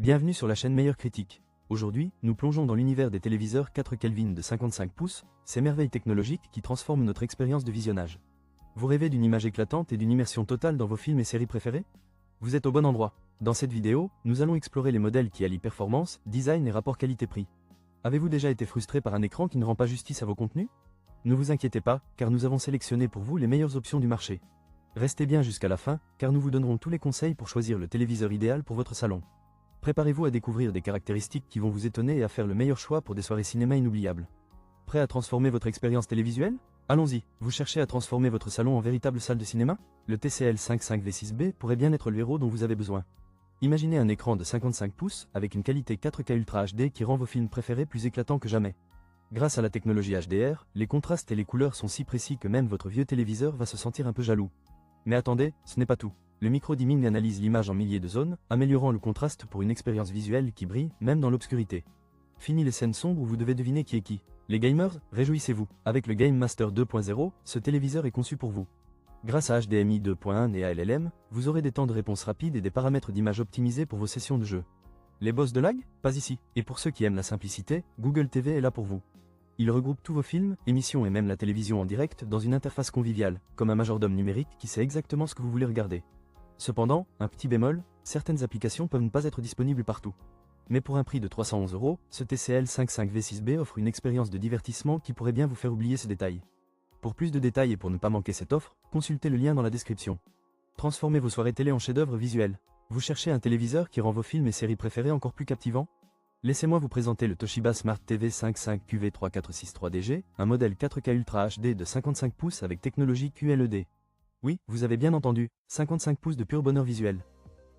Bienvenue sur la chaîne Meilleure Critique. Aujourd'hui, nous plongeons dans l'univers des téléviseurs 4 Kelvin de 55 pouces, ces merveilles technologiques qui transforment notre expérience de visionnage. Vous rêvez d'une image éclatante et d'une immersion totale dans vos films et séries préférés? Vous êtes au bon endroit. Dans cette vidéo, nous allons explorer les modèles qui allient performance, design et rapport qualité-prix. Avez-vous déjà été frustré par un écran qui ne rend pas justice à vos contenus? Ne vous inquiétez pas, car nous avons sélectionné pour vous les meilleures options du marché. Restez bien jusqu'à la fin, car nous vous donnerons tous les conseils pour choisir le téléviseur idéal pour votre salon. Préparez-vous à découvrir des caractéristiques qui vont vous étonner et à faire le meilleur choix pour des soirées cinéma inoubliables. Prêt à transformer votre expérience télévisuelle? Allons-y, vous cherchez à transformer votre salon en véritable salle de cinéma? Le TCL 55V6B pourrait bien être le héros dont vous avez besoin. Imaginez un écran de 55 pouces avec une qualité 4K Ultra HD qui rend vos films préférés plus éclatants que jamais. Grâce à la technologie HDR, les contrastes et les couleurs sont si précis que même votre vieux téléviseur va se sentir un peu jaloux. Mais attendez, ce n'est pas tout. Le micro-dimming analyse l'image en milliers de zones, améliorant le contraste pour une expérience visuelle qui brille, même dans l'obscurité. Fini les scènes sombres où vous devez deviner qui est qui. Les gamers, réjouissez-vous. Avec le Game Master 2.0, ce téléviseur est conçu pour vous. Grâce à HDMI 2.1 et à LLM, vous aurez des temps de réponse rapides et des paramètres d'image optimisés pour vos sessions de jeu. Les boss de lag? Pas ici. Et pour ceux qui aiment la simplicité, Google TV est là pour vous. Il regroupe tous vos films, émissions et même la télévision en direct dans une interface conviviale, comme un majordome numérique qui sait exactement ce que vous voulez regarder. Cependant, un petit bémol, certaines applications peuvent ne pas être disponibles partout. Mais pour un prix de 311 €, ce TCL 55V6B offre une expérience de divertissement qui pourrait bien vous faire oublier ces détails. Pour plus de détails et pour ne pas manquer cette offre, consultez le lien dans la description. Transformez vos soirées télé en chef-d'œuvre visuel. Vous cherchez un téléviseur qui rend vos films et séries préférés encore plus captivants? Laissez-moi vous présenter le Toshiba Smart TV 55QV3463DG, un modèle 4K Ultra HD de 55 pouces avec technologie QLED. Oui, vous avez bien entendu, 55 pouces de pur bonheur visuel.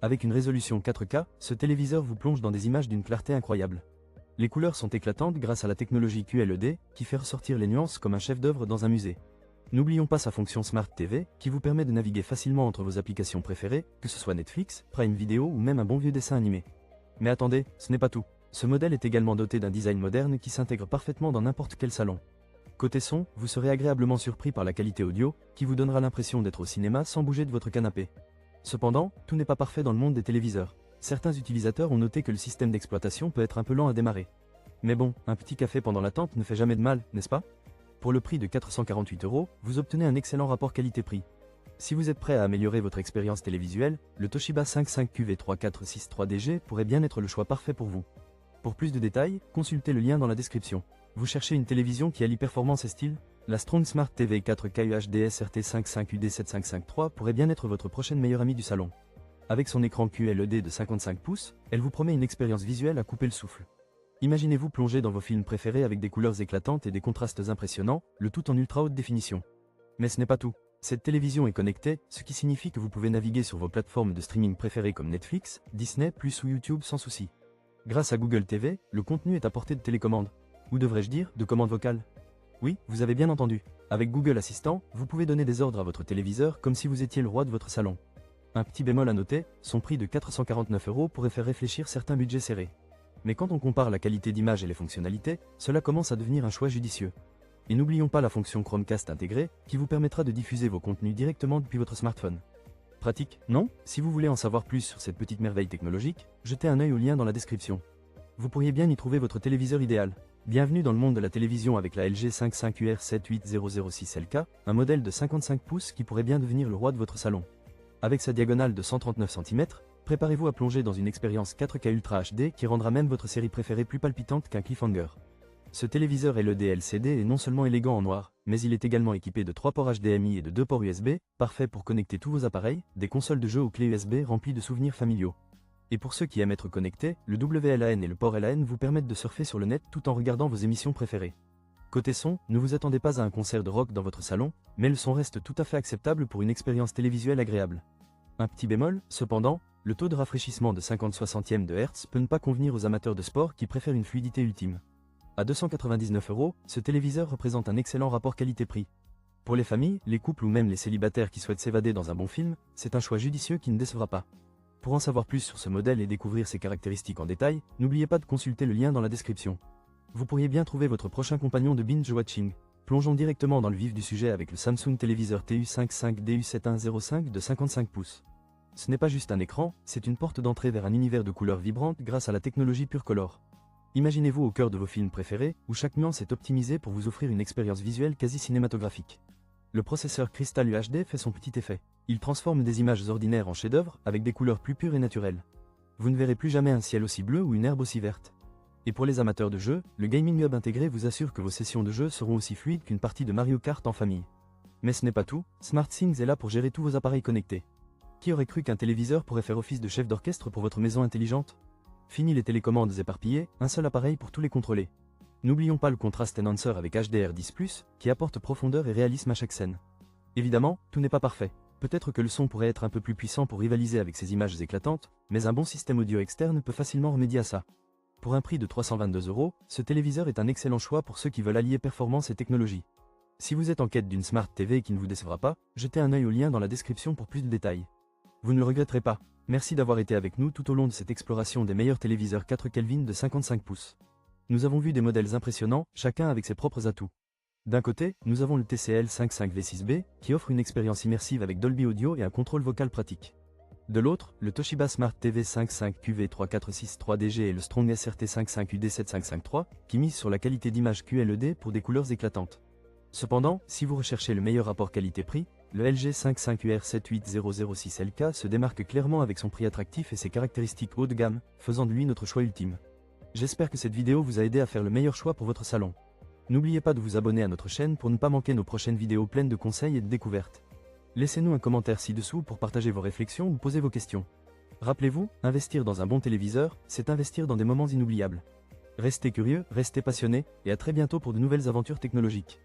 Avec une résolution 4K, ce téléviseur vous plonge dans des images d'une clarté incroyable. Les couleurs sont éclatantes grâce à la technologie QLED, qui fait ressortir les nuances comme un chef-d'œuvre dans un musée. N'oublions pas sa fonction Smart TV, qui vous permet de naviguer facilement entre vos applications préférées, que ce soit Netflix, Prime Video ou même un bon vieux dessin animé. Mais attendez, ce n'est pas tout. Ce modèle est également doté d'un design moderne qui s'intègre parfaitement dans n'importe quel salon. Côté son, vous serez agréablement surpris par la qualité audio, qui vous donnera l'impression d'être au cinéma sans bouger de votre canapé. Cependant, tout n'est pas parfait dans le monde des téléviseurs. Certains utilisateurs ont noté que le système d'exploitation peut être un peu lent à démarrer. Mais bon, un petit café pendant l'attente ne fait jamais de mal, n'est-ce pas? Pour le prix de 448 €, vous obtenez un excellent rapport qualité-prix. Si vous êtes prêt à améliorer votre expérience télévisuelle, le Toshiba 55QV3463DG pourrait bien être le choix parfait pour vous. Pour plus de détails, consultez le lien dans la description. Vous cherchez une télévision qui allie performance et style? La Strong Smart TV 4K UHD SRT 55UD7553 pourrait bien être votre prochaine meilleure amie du salon. Avec son écran QLED de 55 pouces, elle vous promet une expérience visuelle à couper le souffle. Imaginez-vous plonger dans vos films préférés avec des couleurs éclatantes et des contrastes impressionnants, le tout en ultra haute définition. Mais ce n'est pas tout. Cette télévision est connectée, ce qui signifie que vous pouvez naviguer sur vos plateformes de streaming préférées comme Netflix, Disney+, ou YouTube sans souci. Grâce à Google TV, le contenu est à portée de télécommande. Ou devrais-je dire, de commande vocale? Oui, vous avez bien entendu. Avec Google Assistant, vous pouvez donner des ordres à votre téléviseur comme si vous étiez le roi de votre salon. Un petit bémol à noter, son prix de 449 € pourrait faire réfléchir certains budgets serrés. Mais quand on compare la qualité d'image et les fonctionnalités, cela commence à devenir un choix judicieux. Et n'oublions pas la fonction Chromecast intégrée, qui vous permettra de diffuser vos contenus directement depuis votre smartphone. Pratique, non? Si vous voulez en savoir plus sur cette petite merveille technologique, jetez un œil au lien dans la description. Vous pourriez bien y trouver votre téléviseur idéal. Bienvenue dans le monde de la télévision avec la LG 55UR78006LK, un modèle de 55 pouces qui pourrait bien devenir le roi de votre salon. Avec sa diagonale de 139 cm, préparez-vous à plonger dans une expérience 4K Ultra HD qui rendra même votre série préférée plus palpitante qu'un cliffhanger. Ce téléviseur LED LCD est non seulement élégant en noir, mais il est également équipé de 3 ports HDMI et de 2 ports USB, parfait pour connecter tous vos appareils, des consoles de jeux aux clés USB remplies de souvenirs familiaux. Et pour ceux qui aiment être connectés, le WLAN et le port LAN vous permettent de surfer sur le net tout en regardant vos émissions préférées. Côté son, ne vous attendez pas à un concert de rock dans votre salon, mais le son reste tout à fait acceptable pour une expérience télévisuelle agréable. Un petit bémol, cependant, le taux de rafraîchissement de 50/60 de Hz peut ne pas convenir aux amateurs de sport qui préfèrent une fluidité ultime. À 299 €, ce téléviseur représente un excellent rapport qualité-prix. Pour les familles, les couples ou même les célibataires qui souhaitent s'évader dans un bon film, c'est un choix judicieux qui ne décevra pas. Pour en savoir plus sur ce modèle et découvrir ses caractéristiques en détail, n'oubliez pas de consulter le lien dans la description. Vous pourriez bien trouver votre prochain compagnon de binge-watching. Plongeons directement dans le vif du sujet avec le Samsung Téléviseur TU55DU7105 de 55 pouces. Ce n'est pas juste un écran, c'est une porte d'entrée vers un univers de couleurs vibrantes grâce à la technologie PureColor. Imaginez-vous au cœur de vos films préférés, où chaque nuance est optimisée pour vous offrir une expérience visuelle quasi cinématographique. Le processeur Crystal UHD fait son petit effet. Il transforme des images ordinaires en chefs-d'œuvre avec des couleurs plus pures et naturelles. Vous ne verrez plus jamais un ciel aussi bleu ou une herbe aussi verte. Et pour les amateurs de jeux, le Gaming Hub intégré vous assure que vos sessions de jeu seront aussi fluides qu'une partie de Mario Kart en famille. Mais ce n'est pas tout, SmartThings est là pour gérer tous vos appareils connectés. Qui aurait cru qu'un téléviseur pourrait faire office de chef d'orchestre pour votre maison intelligente? Fini les télécommandes éparpillées, un seul appareil pour tous les contrôler. N'oublions pas le Contrast Enhancer avec HDR10+, qui apporte profondeur et réalisme à chaque scène. Évidemment, tout n'est pas parfait. Peut-être que le son pourrait être un peu plus puissant pour rivaliser avec ces images éclatantes, mais un bon système audio externe peut facilement remédier à ça. Pour un prix de 322 €, ce téléviseur est un excellent choix pour ceux qui veulent allier performance et technologie. Si vous êtes en quête d'une Smart TV qui ne vous décevra pas, jetez un œil au lien dans la description pour plus de détails. Vous ne le regretterez pas. Merci d'avoir été avec nous tout au long de cette exploration des meilleurs téléviseurs 4 Kelvin de 55 pouces. Nous avons vu des modèles impressionnants, chacun avec ses propres atouts. D'un côté, nous avons le TCL 55V6B, qui offre une expérience immersive avec Dolby Audio et un contrôle vocal pratique. De l'autre, le Toshiba Smart TV 55QV3463DG et le Strong SRT 55UD7553, qui misent sur la qualité d'image QLED pour des couleurs éclatantes. Cependant, si vous recherchez le meilleur rapport qualité-prix, le LG 55UR78006LK se démarque clairement avec son prix attractif et ses caractéristiques haut de gamme, faisant de lui notre choix ultime. J'espère que cette vidéo vous a aidé à faire le meilleur choix pour votre salon. N'oubliez pas de vous abonner à notre chaîne pour ne pas manquer nos prochaines vidéos pleines de conseils et de découvertes. Laissez-nous un commentaire ci-dessous pour partager vos réflexions ou poser vos questions. Rappelez-vous, investir dans un bon téléviseur, c'est investir dans des moments inoubliables. Restez curieux, restez passionnés, et à très bientôt pour de nouvelles aventures technologiques.